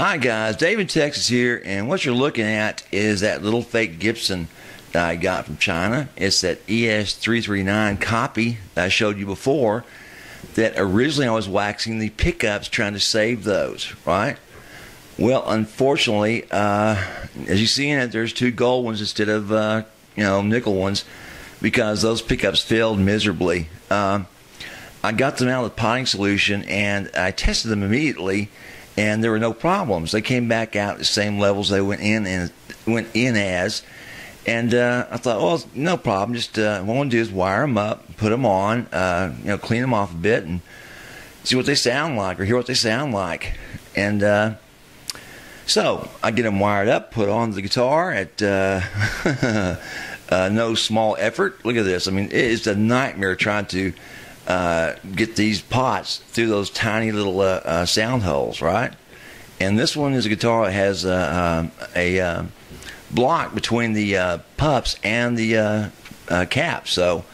Hi guys, Dave in Texas here, and what you're looking at is that little fake Gibson that I got from China. It's that ES339 copy that I showed you before that originally I was waxing the pickups trying to save those, right? Well, unfortunately, as you see in it, there's two gold ones instead of nickel ones because those pickups failed miserably. I got them out of the potting solution and I tested them immediately, and there were no problems. They came back out at the same levels they went in as. And I thought, well, no problem. Just what I want to do is wire them up, put them on, clean them off a bit, and see what they sound like or hear what they sound like. And so I get them wired up, put on the guitar at no small effort. Look at this. I mean, it's a nightmare trying to get these pots through those tiny little sound holes, right? And this one is a guitar that has a block between the pups and the cap. So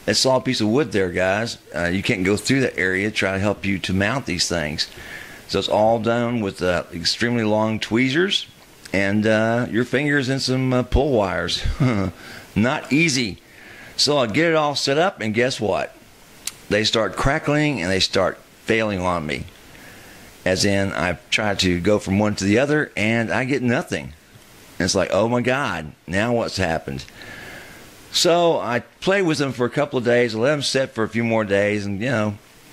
that's a solid piece of wood there, guys. You can't go through that area to try to help you to mount these things. So it's all done with extremely long tweezers and your fingers and some pull wires. Not easy. So I get it all set up, and guess what? They start crackling and they start failing on me. As in, I try to go from one to the other and I get nothing. And it's like, oh my God, now what's happened? So I played with them for a couple of days, let them set for a few more days, and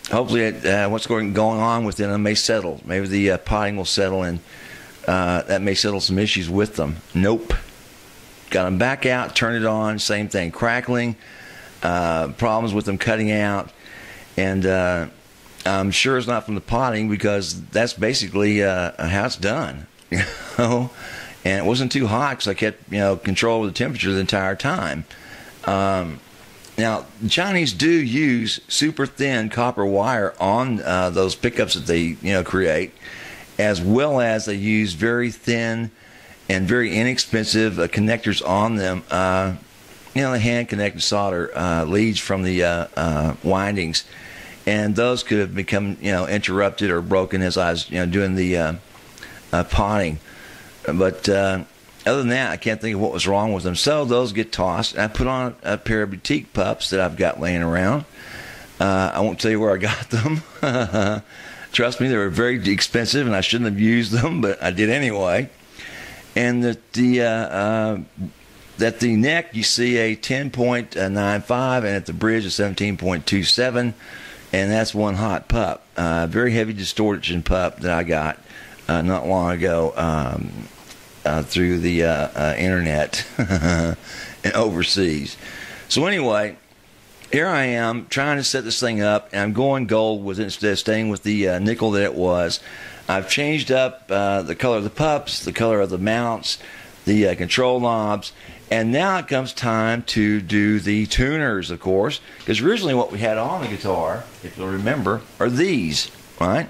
hopefully what's going on within them may settle. Maybe the potting will settle, and that may settle some issues with them. Nope. Got them back out, turned it on, same thing, crackling, problems with them cutting out, and I'm sure it's not from the potting because that's basically how it's done, And it wasn't too hot because I kept control of the temperature the entire time. Now, the Chinese do use super thin copper wire on those pickups that they create, as well as they use very thin and very inexpensive connectors on them. The hand connected solder leads from the windings, and those could have become interrupted or broken as I was doing the potting. But other than that, I can't think of what was wrong with them. So those get tossed. I put on a pair of boutique pups that I've got laying around. I won't tell you where I got them. Trust me, they were very expensive, and I shouldn't have used them, but I did anyway. And at the neck, you see a 10.95, and at the bridge, a 17.27, and that's one hot pup. Very heavy distortion pup that I got not long ago through the internet and overseas. So anyway, here I am trying to set this thing up, and I'm going gold with it instead of staying with the nickel that it was. I've changed up the color of the pups, the color of the mounts, the control knobs, and now it comes time to do the tuners, of course, because originally what we had on the guitar, if you'll remember, are these, right?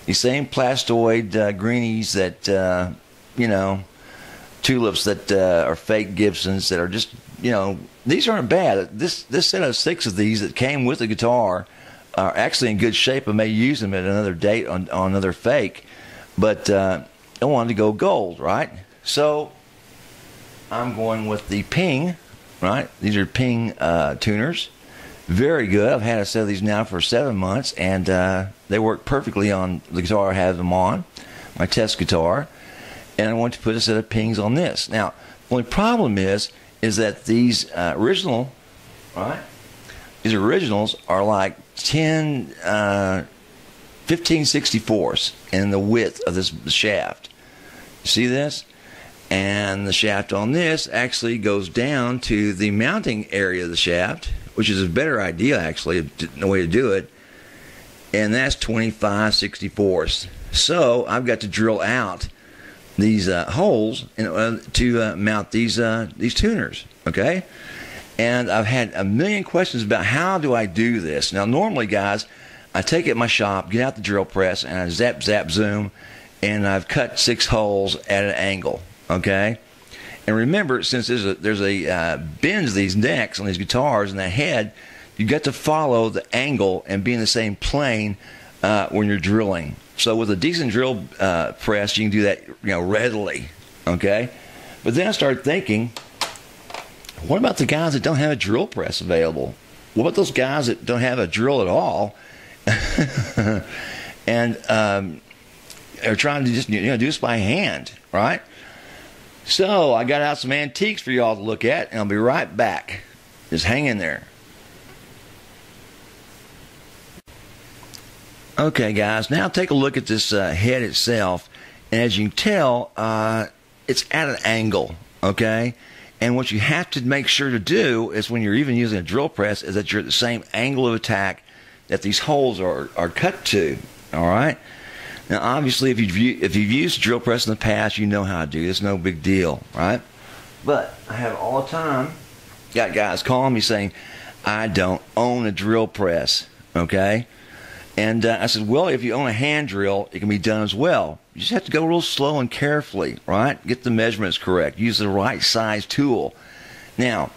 These same plastoid greenies that, tulips that are fake Gibsons that are just, these aren't bad. This set of 6 of these that came with the guitar are actually in good shape. I may use them at another date on another fake, but I wanted to go gold, right? So I'm going with the Ping, right? These are Ping tuners. Very good. I've had a set of these now for 7 months, and they work perfectly on the guitar I have them on, my test guitar. And I want to put a set of Pings on this. Now, the only problem is that these original, right? These originals are like 15 64ths in the width of this shaft. You see this? And the shaft on this actually goes down to the mounting area of the shaft, which is a better idea, actually, the way to do it. And that's 25 64ths. So I've got to drill out these holes to mount these tuners, okay? And I've had a million questions about how do I do this. Now, normally, guys, I take it in my shop, get out the drill press, and I zap, zoom, and I've cut 6 holes at an angle, okay? And remember, since there's a bends these necks on these guitars and the head, you got to follow the angle and be in the same plane when you're drilling. So with a decent drill press, you can do that, readily. Okay, but then I started thinking, what about the guys that don't have a drill press available? What about those guys that don't have a drill at all, and are trying to just do this by hand, right? So I got out some antiques for y'all to look at, and I'll be right back. Just hang in there. Okay, guys, now take a look at this head itself. And as you can tell, it's at an angle, okay? And what you have to make sure to do is when you're even using a drill press is that you're at the same angle of attack that these holes are cut to, all right? Now, obviously, if you've used a drill press in the past, you know how to do this. No big deal, right? But I have all the time got guys calling me saying, I don't own a drill press, okay? And I said, well, if you own a hand drill, it can be done as well. You just have to go real slow and carefully, right? Get the measurements correct. Use the right size tool. Now,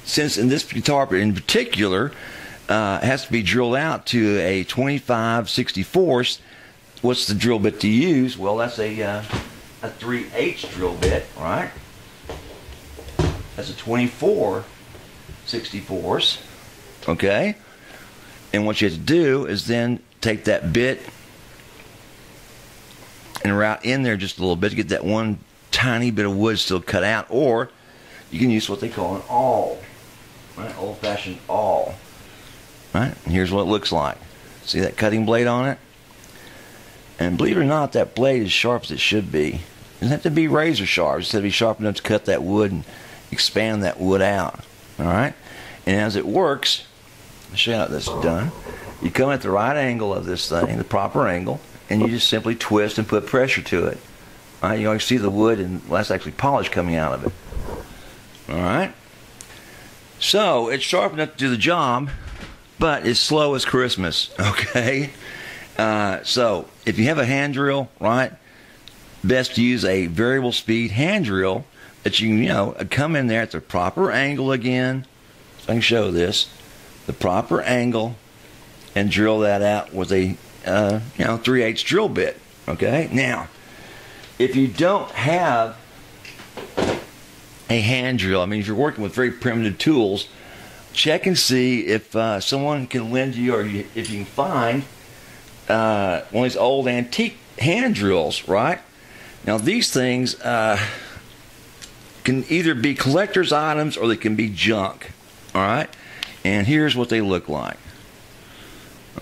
since in this guitar in particular, it has to be drilled out to a 25/64, what's the drill bit to use? Well, that's a 3/8 drill bit, right? That's a 24/64, okay? And what you have to do is then take that bit and route in there just a little bit to get that one tiny bit of wood still cut out, or you can use what they call an awl, right? Old-fashioned awl, right? And here's what it looks like. See that cutting blade on it? And believe it or not, that blade is sharp as it should be. It doesn't have to be razor sharp. It just has to be sharp enough to cut that wood and expand that wood out, all right? And as it works, I'll show you how this is done. You come at the right angle of this thing, the proper angle, and you just simply twist and put pressure to it. All right, you always see the wood, and well, that's actually polish coming out of it. All right? So, it's sharp enough to do the job, but it's slow as Christmas, okay? So, if you have a hand drill, right, best to use a variable speed hand drill that you can, come in there at the proper angle again. So I can show this. The proper angle, and drill that out with a 3/8 drill bit. Okay, now if you don't have a hand drill, I mean, if you're working with very primitive tools, check and see if someone can lend you, or if you can find one of these old antique hand drills. Right now, these things can either be collector's items or they can be junk. All right. And here's what they look like.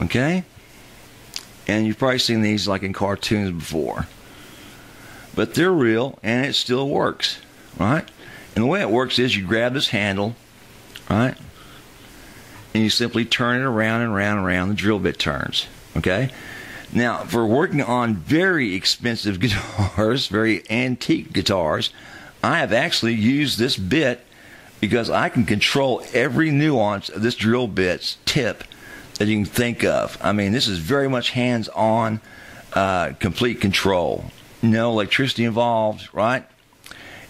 Okay? And you've probably seen these like in cartoons before. But they're real, and it still works. Right? And the way it works is you grab this handle, right? And you simply turn it around and around and around. The drill bit turns. Okay? Now, for working on very expensive guitars, very antique guitars, I have actually used this bit because I can control every nuance of this drill bit's tip that you can think of. I mean, this is very much hands-on, complete control. No electricity involved, right?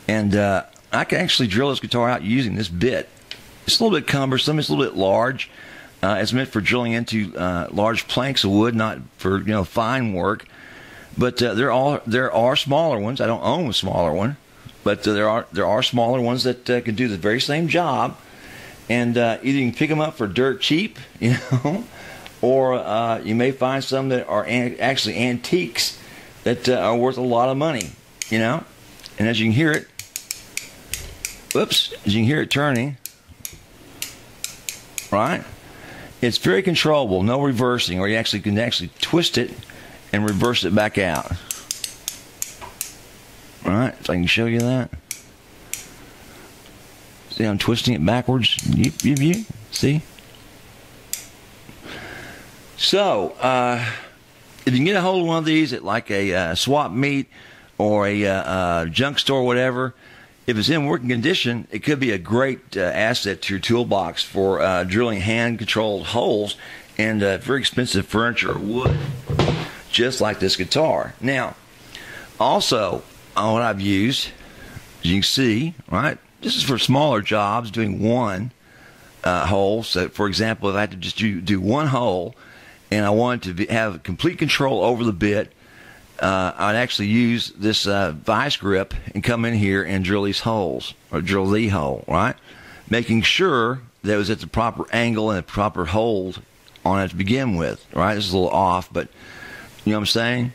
And I can actually drill this guitar out using this bit. It's a little bit cumbersome. It's a little bit large. It's meant for drilling into large planks of wood, not for fine work. But there are smaller ones. I don't own a smaller one. But there are smaller ones that can do the very same job, and either you can pick them up for dirt cheap, or you may find some that are actually antiques that are worth a lot of money, And as you can hear it, as you can hear it turning, right? It's very controllable, no reversing, or you can actually twist it and reverse it back out. Alright, if I can show you that. See, I'm twisting it backwards. You see? So, if you can get a hold of one of these at like a swap meet or a junk store or whatever, if it's in working condition, it could be a great asset to your toolbox for drilling hand-controlled holes and very expensive furniture or wood, just like this guitar. Now, also, what I've used, as you can see, right, this is for smaller jobs, doing one hole. So, for example, if I had to just do one hole, and I wanted to have complete control over the bit, I'd actually use this vice grip and come in here and drill these holes, or drill the hole, right? Making sure that it was at the proper angle and the proper hold on it to begin with, right? This is a little off, but you know what I'm saying?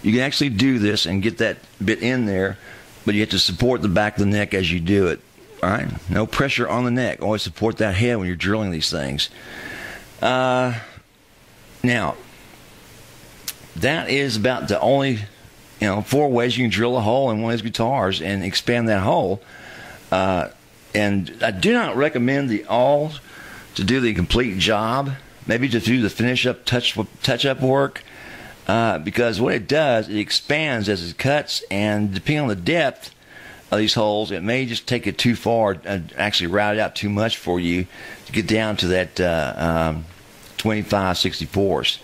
You can actually do this and get that bit in there, but you have to support the back of the neck as you do it, all right? No pressure on the neck. Always support that head when you're drilling these things. Now, that is about the only, 4 ways you can drill a hole in one of these guitars and expand that hole. And I do not recommend the awls to do the complete job. Maybe to do the finish-up, touch-up work, because what it does, it expands as it cuts, and depending on the depth of these holes, it may just take it too far and actually route it out too much for you to get down to that 25/64.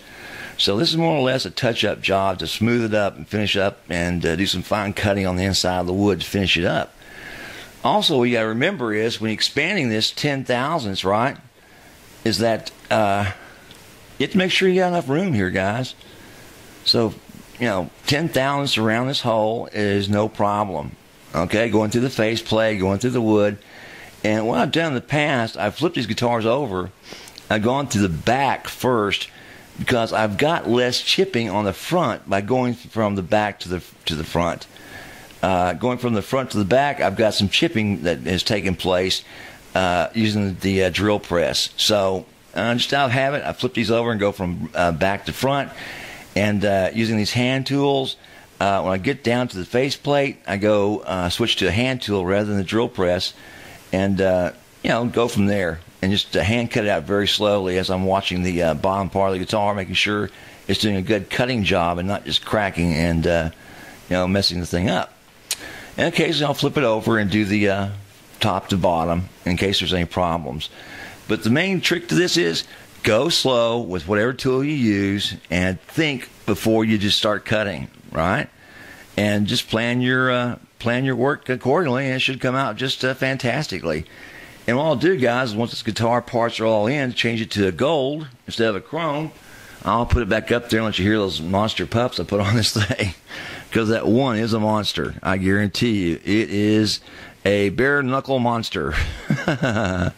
So this is more or less a touch-up job to smooth it up and finish up and do some fine cutting on the inside of the wood to finish it up. Also, what you got to remember is when expanding this 10 thousandths, right, is that you have to make sure you got enough room here, guys. So, 10 thousandths around this hole is no problem. Okay, going through the faceplate, going through the wood. And what I've done in the past, I've flipped these guitars over. I've gone to the back first because I've got less chipping on the front by going from the back to the front. Going from the front to the back, I've got some chipping that has taken place using the drill press. So just out of habit, I flip these over and go from back to front. And using these hand tools, when I get down to the faceplate, I go switch to a hand tool rather than the drill press, and go from there. And just hand cut it out very slowly as I'm watching the bottom part of the guitar, making sure it's doing a good cutting job and not just cracking and messing the thing up. And occasionally I'll flip it over and do the top to bottom in case there's any problems. But the main trick to this is go slow with whatever tool you use and think before you just start cutting, right? And just plan your work accordingly, and it should come out just fantastically. And what I'll do, guys, once this guitar parts are all in, change it to a gold instead of a chrome. I'll put it back up there and let you hear those monster pups I put on this thing, because that one is a monster. I guarantee you, it is a bare knuckle monster. And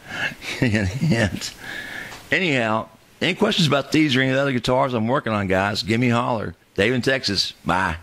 anyhow, any questions about these or any other guitars I'm working on, guys, give me a holler. Dave in Texas. Bye.